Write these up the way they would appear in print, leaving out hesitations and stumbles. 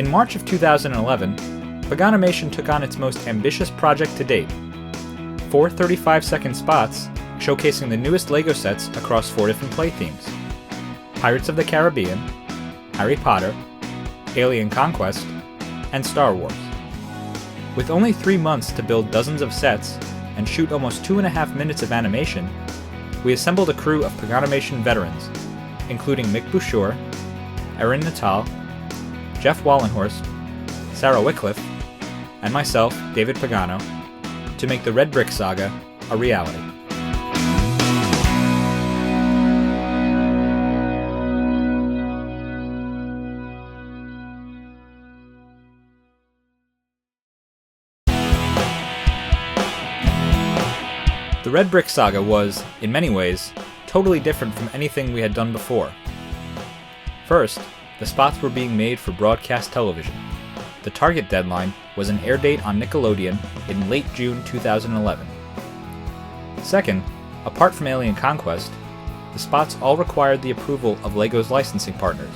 In March of 2011, Paganomation took on its most ambitious project to date. 4 35-second spots showcasing the newest LEGO sets across 4 different play themes: Pirates of the Caribbean, Harry Potter, Alien Conquest, and Star Wars. With only 3 months to build dozens of sets and shoot almost 2.5 minutes of animation, we assembled a crew of Paganomation veterans, including Mick Bouchard, Erin Natal, Jeff Wallenhorst, Sarah Wycliffe, and myself, David Pagano, to make the Red Brick Saga a reality. The Red Brick Saga was, in many ways, totally different from anything we had done before. First, the spots were being made for broadcast television. The target deadline was an air date on Nickelodeon in late June 2011. Second, apart from Alien Conquest, the spots all required the approval of LEGO's licensing partners: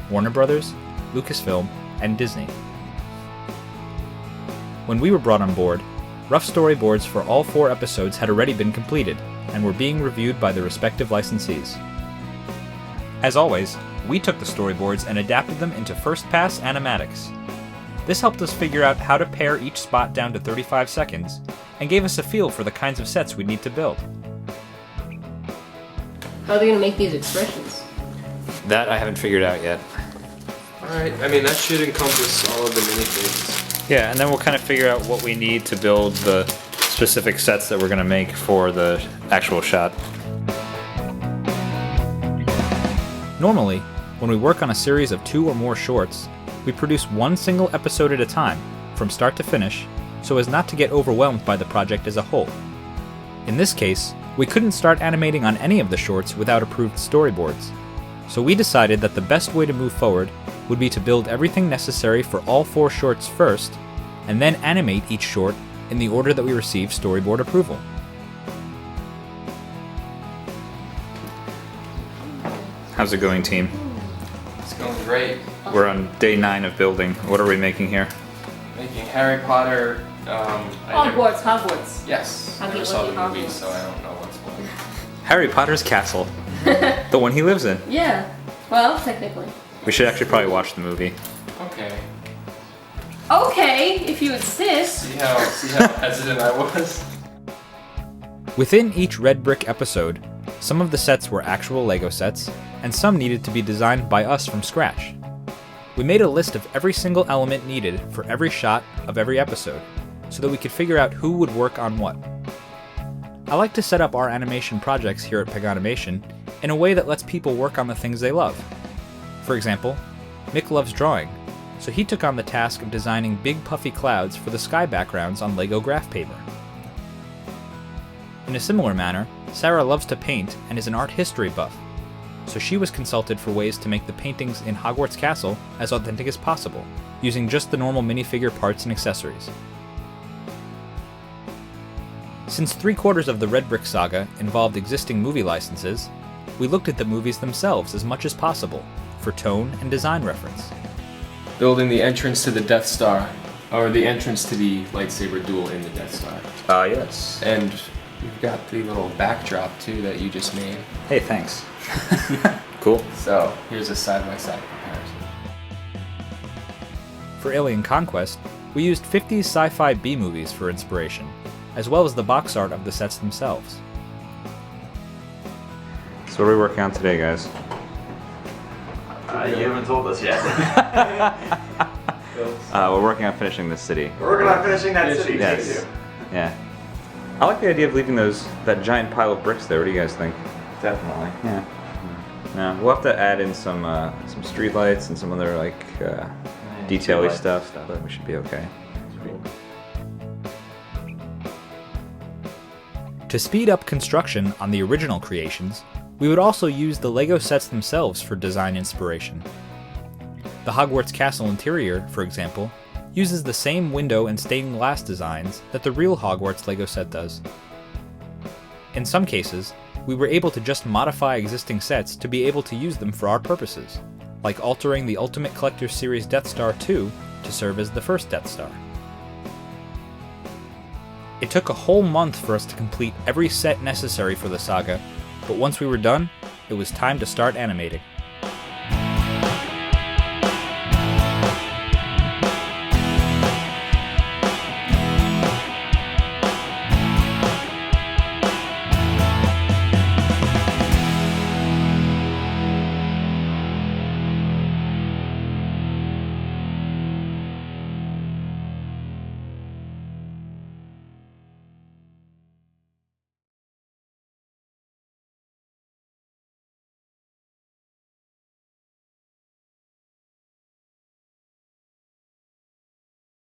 Warner Brothers, Lucasfilm, and Disney. When we were brought on board, rough storyboards for all 4 episodes had already been completed and were being reviewed by the respective licensees. As always, we took the storyboards and adapted them into first-pass animatics. This helped us figure out how to pare each spot down to 35 seconds and gave us a feel for the kinds of sets we'd need to build. How are they going to make these expressions? That I haven't figured out yet. Alright, I mean that should encompass all of the minifigs. Yeah, and then we'll kind of figure out what we need to build the specific sets that we're going to make for the actual shot. Normally, when we work on a series of 2 or more shorts, we produce one single episode at a time, from start to finish, so as not to get overwhelmed by the project as a whole. In this case, we couldn't start animating on any of the shorts without approved storyboards, so we decided that the best way to move forward would be to build everything necessary for all 4 shorts first, and then animate each short in the order that we receive storyboard approval. How's it going, team? It's going great. We're on day 9 of building. What are we making here? Making Harry Potter. Hogwarts. Yes. I never saw the movie, so I don't know what's what. Harry Potter's castle. The one he lives in. Yeah. Well, technically. We should actually probably watch the movie. Okay. Okay, if you insist. See how hesitant I was? Within each Red Brick episode, some of the sets were actual LEGO sets, and some needed to be designed by us from scratch. We made a list of every single element needed for every shot of every episode, so that we could figure out who would work on what. I like to set up our animation projects here at Paganomation in a way that lets people work on the things they love. For example, Mick loves drawing, so he took on the task of designing big puffy clouds for the sky backgrounds on LEGO graph paper. In a similar manner, Sarah loves to paint and is an art history buff, so she was consulted for ways to make the paintings in Hogwarts Castle as authentic as possible, using just the normal minifigure parts and accessories. Since 3/4 of the Red Brick Saga involved existing movie licenses, we looked at the movies themselves as much as possible, for tone and design reference. Building the entrance to the Death Star, or the entrance to the lightsaber duel in the Death Star. Yes. And we've got the little backdrop too that you just made. Hey, thanks. Cool. So here's a side-by-side comparison. For Alien Conquest, we used 50s sci-fi B-movies for inspiration, as well as the box art of the sets themselves. So what are we working on today, guys? You haven't told us yet. We're working on finishing this city. We're working on finishing that city. Yes. Yeah. I like the idea of leaving that giant pile of bricks there. What do you guys think? Definitely. Yeah. Yeah. We'll have to add in some street lights and some other detail-y stuff, but we should be okay. To speed up construction on the original creations, we would also use the LEGO sets themselves for design inspiration. The Hogwarts Castle interior, for example, uses the same window and stained glass designs that the real Hogwarts LEGO set does. In some cases, we were able to just modify existing sets to be able to use them for our purposes, like altering the Ultimate Collector Series Death Star 2 to serve as the first Death Star. It took a whole month for us to complete every set necessary for the saga, but once we were done, it was time to start animating.